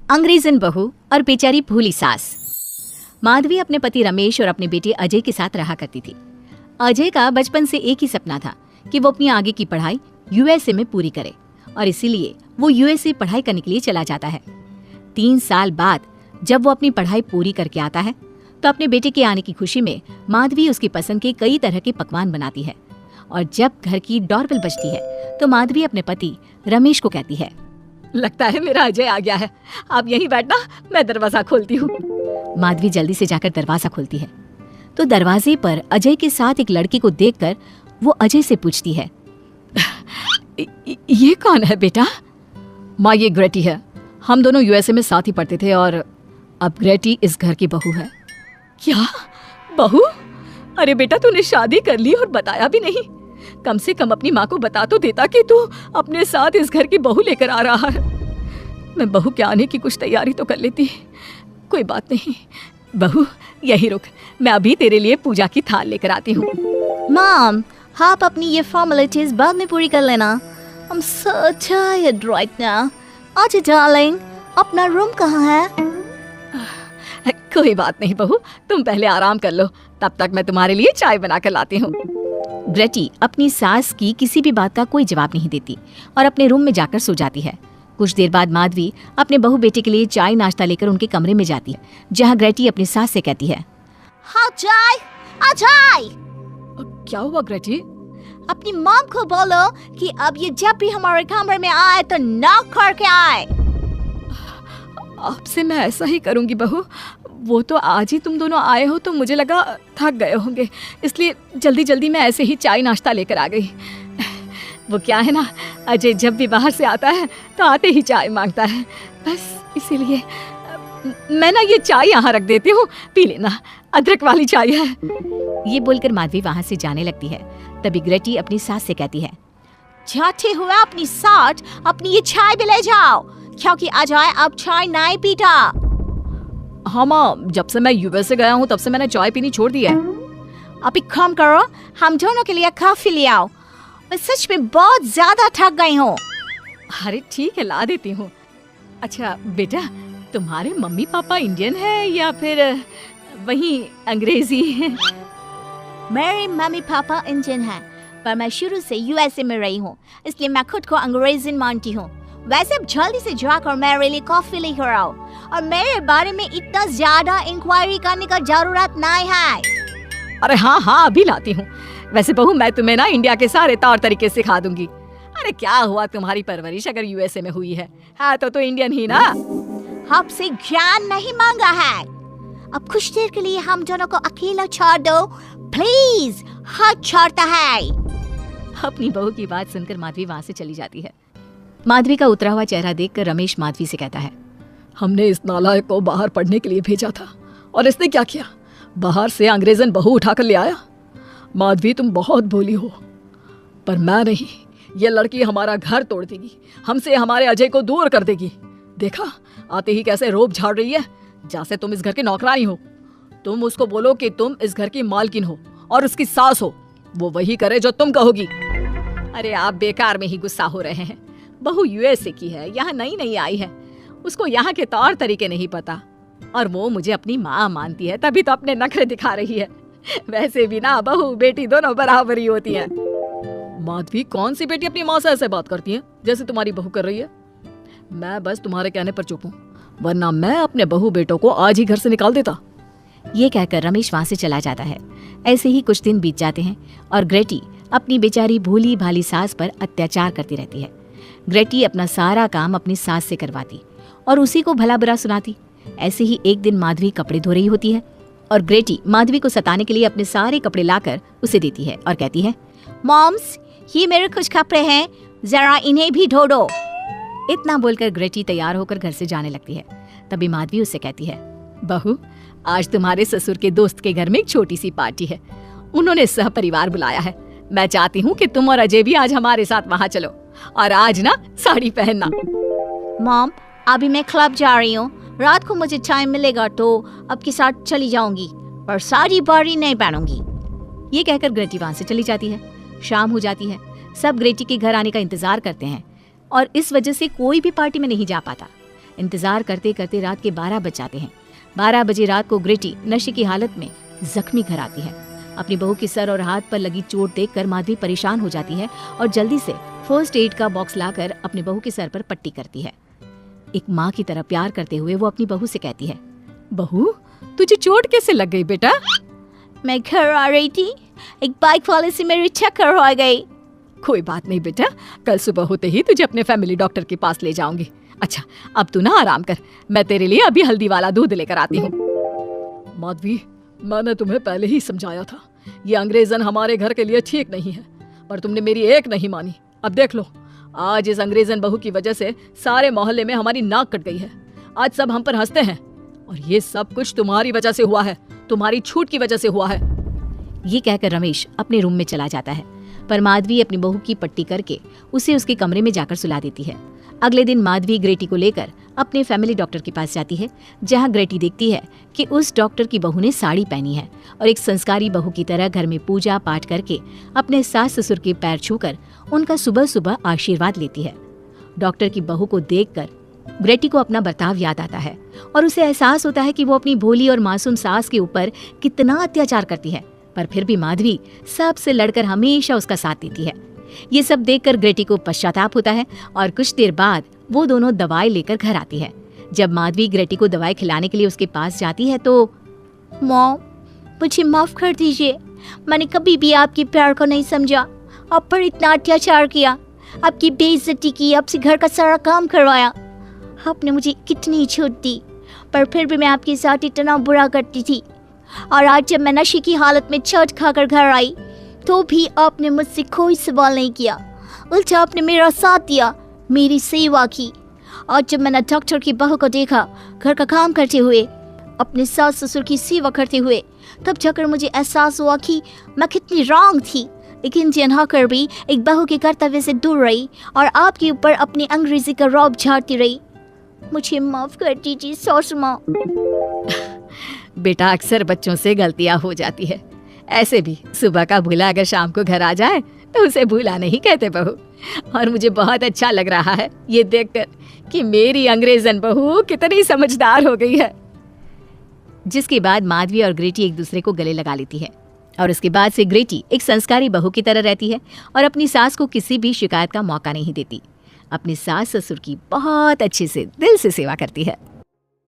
अंग्रेजन बहू और बेचारी भोली सास। माधवी अपने पति रमेश और अपने बेटे अजय के साथ रहा करती थी। अजय का बचपन से एक ही सपना था कि वो अपनी आगे की पढ़ाई यूएसए में पूरी करे और इसीलिए वो यूएसए पढ़ाई करने के लिए चला जाता है। 3 साल बाद जब वो अपनी पढ़ाई पूरी करके आता है तो अपने बेटे के आने की खुशी में माधवी उसकी पसंद के कई तरह के पकवान बनाती है और जब घर की डोरबेल बजती है तो माधवी अपने पति रमेश को कहती है, लगता है मेरा अजय आ गया है, आप यहीं बैठना, मैं दरवाजा खोलती हूँ। माधवी जल्दी से जाकर दरवाजा खोलती है तो दरवाजे पर अजय के साथ एक लड़की को देखकर वो अजय से पूछती है, ये कौन है बेटा? माँ, ये ग्रेटी है। हम दोनों यूएसए में साथ ही पढ़ते थे और अब ग्रेटी इस घर की बहू है। क्या बहू? अरे बेटा, तूने शादी कर ली और बताया भी नहीं। कम से कम अपनी माँ को बता तो देता कि तू अपने साथ इस घर की बहू लेकर आ रहा है। मैं बहू के आने की कुछ तैयारी तो कर लेती। कोई बात नहीं बहू, यही रुक, मैं अभी तेरे लिए पूजा की थाल लेकर आती हूँ। मॉम, आप अपनी ये फॉर्मेलिटीज बाद में पूरी कर लेना। I'm so tired right now. अच्छा डार्लिंग, अपना रूम कहाँ है? कोई बात नहीं बहू, तुम पहले आराम कर लो, तब तक मैं तुम्हारे लिए चाय बना कर लाती हूँ। ग्रेटी अपनी सास की किसी भी बात का कोई जवाब नहीं देती और अपने रूम में जाकर सो जाती है। कुछ देर बाद माधवी अपने बहू बेटे के लिए चाय नाश्ता लेकर उनके कमरे में जाती है, जहाँ ग्रेटी अपनी सास से कहती है, हाँ चाय, अजय। क्या हुआ ग्रेटी? अपनी मॉम को बोलो कि अब ये जब भी हमारे कमरे में आए तो नॉक करके आए। आपसे मैं ऐसा ही करूंगी बहू। वो तो आज ही तुम दोनों आए हो तो मुझे लगा थक गए होंगे, इसलिए जल्दी जल्दी मैं ऐसे ही चाय नाश्ता लेकर आ गई। वो क्या है ना, अजय जब भी बाहर से आता है तो आते ही चाय मांगता है, बस इसीलिए मैं ना ये चाय यहाँ रख देती हूँ, पी लेना, अदरक वाली चाय है। ये बोलकर माधवी वहाँ से जाने लगती है। तभी ग्रेटी अपनी सास से कहती है, जाते हुए अपनी साथ अपनी ये चाय भी ले जाओ, क्योंकि अजय अब चाय नहीं पीता। हाँ माँ, जब से मैं यूएसए गया हूँ तब से मैंने चाय पीनी छोड़ दी है। अभी काम करो, हम दोनों के लिए कॉफी ले आओ। मैं सच में बहुत ज्यादा थक गई हूँ। अरे ठीक है, ला देती हूँ। अच्छा बेटा, तुम्हारे मम्मी पापा इंडियन है या फिर वही अंग्रेजी है? मेरे मम्मी पापा इंडियन हैं, पर मैं शुरू से यूएसए में रही हूँ, इसलिए मैं खुद को अंग्रेजी मानती हूँ। वैसे अब जल्दी से जाकर मेरे लिए कॉफी लेकर आओ और मेरे बारे में इतना ज्यादा इंक्वायरी करने का जरूरत नहीं है। अरे हाँ हाँ, अभी लाती हूँ। वैसे बहू, मैं तुम्हें ना इंडिया के सारे तौर तरीके सिखा दूंगी। अरे क्या हुआ, तुम्हारी परवरिश अगर यूएसए में हुई है तो इंडियन ही ना। आपसे ज्ञान नहीं मांगा है। अब कुछ देर के लिए हम दोनों को अकेला छोड़ दो प्लीज, हाथ छोड़ता है। अपनी बहू की बात सुनकर माधवी वहाँ से चली जाती है। माधवी का उतरा हुआ चेहरा देखकर रमेश माधवी से कहता है, हमने इस नालायक को बाहर पढ़ने के लिए भेजा था और इसने क्या किया, बाहर से अंग्रेजन बहू उठाकर ले आया। माधवी, तुम बहुत भोली हो, पर मैं नहीं, ये लड़की हमारा घर तोड़ देगी, हमसे हमारे अजय को दूर कर देगी। देखा, आते ही कैसे रोब झाड़ रही है, जैसे तुम इस घर की नौकरानी हो। तुम उसको बोलो कि तुम इस घर की मालकिन हो और उसकी सास हो, वो वही करे जो तुम कहोगी। अरे आप बेकार में ही गुस्सा हो रहे हैं। बहू यूएसए की है, यहाँ नई नई आई है, उसको यहाँ के तौर तरीके नहीं पता और वो मुझे अपनी माँ मानती है, तभी तो अपने नखरे दिखा रही है। वैसे भी ना बहू बेटी दोनों बराबर ही होती है। माधवी, कौन सी बेटी अपनी माँ से ऐसे बात करती है जैसे तुम्हारी बहू कर रही है? मैं बस तुम्हारे कहने पर चुप हूँ, वरना मैं अपने बहू बेटों को आज ही घर से निकाल देता। ये कहकर रमेश वहाँ से चला जाता है। ऐसे ही कुछ दिन बीत जाते हैं और ग्रेटी अपनी बेचारी भोली भाली सास पर अत्याचार करती रहती है। ग्रेटी अपना सारा काम अपनी सास से करवाती और उसी को भला बुरा सुनाती। ऐसे ही एक दिन माधवी कपड़े धो रही होती है और ग्रेटी माधवी को सताने के लिए अपने सारे कपड़े लाकर उसे देती है और कहती है, मॉम्स, ये मेरे कुछ कपड़े हैं, जरा इन्हें भी धो दो। इतना बोलकर ग्रेटी तैयार होकर घर से जाने लगती है। तभी माधवी उससे कहती है, बहू, आज तुम्हारे ससुर के दोस्त के घर में एक छोटी सी पार्टी है, उन्होंने सह परिवार बुलाया है। मैं चाहती हूँ कि तुम और अजय भी आज हमारे साथ वहाँ चलो और आज ना साड़ी पहनना। मॉम, अभी मैं क्लब जा रही हूँ, रात को मुझे टाइम मिलेगा तो आपके साथ चली जाऊंगी, पर साड़ी बारी नहीं पहनूंगी। ये कहकर ग्रेटी वहाँ से चली जाती है। शाम हो जाती है, सब ग्रेटी के घर आने का इंतजार करते हैं और इस वजह से कोई भी पार्टी में नहीं जा पाता। इंतजार करते करते रात के 12 बज जाते हैं। 12 बजे रात को ग्रेटी नशे की हालत में जख्मी घर आती है। अपनी बहू के सर और हाथ पर लगी चोट देखकर माधवी परेशान हो जाती है और जल्दी से फर्स्ट एड का बॉक्स लाकर अपनी बहू के सर पर पट्टी करती है। एक माँ की तरह प्यार करते हुए वो अपनी बहू से कहती है, बहू तुझे चोट कैसे लग गई बेटा? मैं घर आ रही थी, एक बाइक वाले से मेरी टक्कर हो गई। कोई बात नहीं बेटा, कल सुबह होते ही तुझे अपने फैमिली डॉक्टर के पास ले जाऊंगी। अच्छा अब तू ना आराम कर, मैं तेरे लिए अभी हल्दी वाला दूध लेकर आती हूँ। माधवी, मैंने तुम्हें पहले ही समझाया था, ये अंग्रेजन हमारे घर के लिए ठीक नहीं है, पर तुमने मेरी एक नहीं मानी। अब देख लो, आज इस अंग्रेजन बहू की वजह से सारे मोहल्ले में हमारी नाक कट गई है। आज सब हम पर हंसते हैं और ये सब कुछ तुम्हारी वजह से हुआ है, तुम्हारी छूट की वजह से हुआ है। ये कहकर रमेश अपने रूम में चला जाता है, पर माधवी अपनी बहू की पट्टी करके उसे उसके कमरे में जाकर सुला देती है। अगले दिन माधवी ग्रेटी को लेकर अपने फैमिली डॉक्टर के पास जाती है, जहां ग्रेटी देखती है कि उस डॉक्टर की बहू ने साड़ी पहनी है और एक संस्कारी बहू की तरह घर में पूजा पाठ करके अपने सास ससुर के पैर छूकर उनका सुबह सुबह आशीर्वाद लेती है। डॉक्टर की बहू को देखकर ग्रेटी को अपना बर्ताव याद आता है और उसे एहसास होता है कि वो अपनी भोली और मासूम सास के ऊपर कितना अत्याचार करती है, पर फिर भी माधवी सबसे लड़कर हमेशा उसका साथ देती है। ये सब देखकर ग्रेटी को पश्चाताप होता है और कुछ देर बाद वो दोनों दवाई लेकर घर आती है। जब माधवी ग्रेटी को दवाई खिलाने के लिए उसके पास जाती है तो मॉम, मुझे माफ कर दीजिए, मैंने कभी भी आपके प्यार को नहीं समझा, आप पर इतना अत्याचार किया, आपकी बेइज्जती की, आपसे घर का सारा काम करवाया। आपने मुझे कितनी छूट दी, पर फिर भी मैं आपके साथ इतना बुरा करती थी। और आज जब मैं नशे की हालत में चोट खाकर घर आई तो भी आपने मुझसे कोई सवाल नहीं किया, उल्टा आपने मेरा साथ दिया, मेरी सेवा की। और जब मैंने डॉक्टर की बहू को देखा घर का काम करते हुए, अपने सास ससुर की सेवा करते हुए, तब जाकर मुझे एहसास हुआ कि मैं कितनी रॉन्ग थी। एक इंडियन होकर भी एक बहू के कर्तव्य से दूर रही और आपके ऊपर अपनी अंग्रेजी का रौब झाड़ती रही। मुझे माफ कर दीजिए सासू माँ। बेटा, अक्सर बच्चों से गलतियां हो जाती है। ऐसे भी सुबह का भूला अगर शाम को घर आ जाए तो उसे भूला नहीं कहते बहू। और मुझे बहुत अच्छा लग रहा है ये देखकर कि मेरी अंग्रेजन बहू कितनी समझदार हो गई है। जिसके बाद माधवी और ग्रेटी एक दूसरे को गले लगा लेती है और उसके बाद से ग्रेटी एक संस्कारी बहू की तरह रहती है और अपनी सास को किसी भी शिकायत का मौका नहीं देती। अपनी सास ससुर की बहुत अच्छे से दिल से सेवा करती है।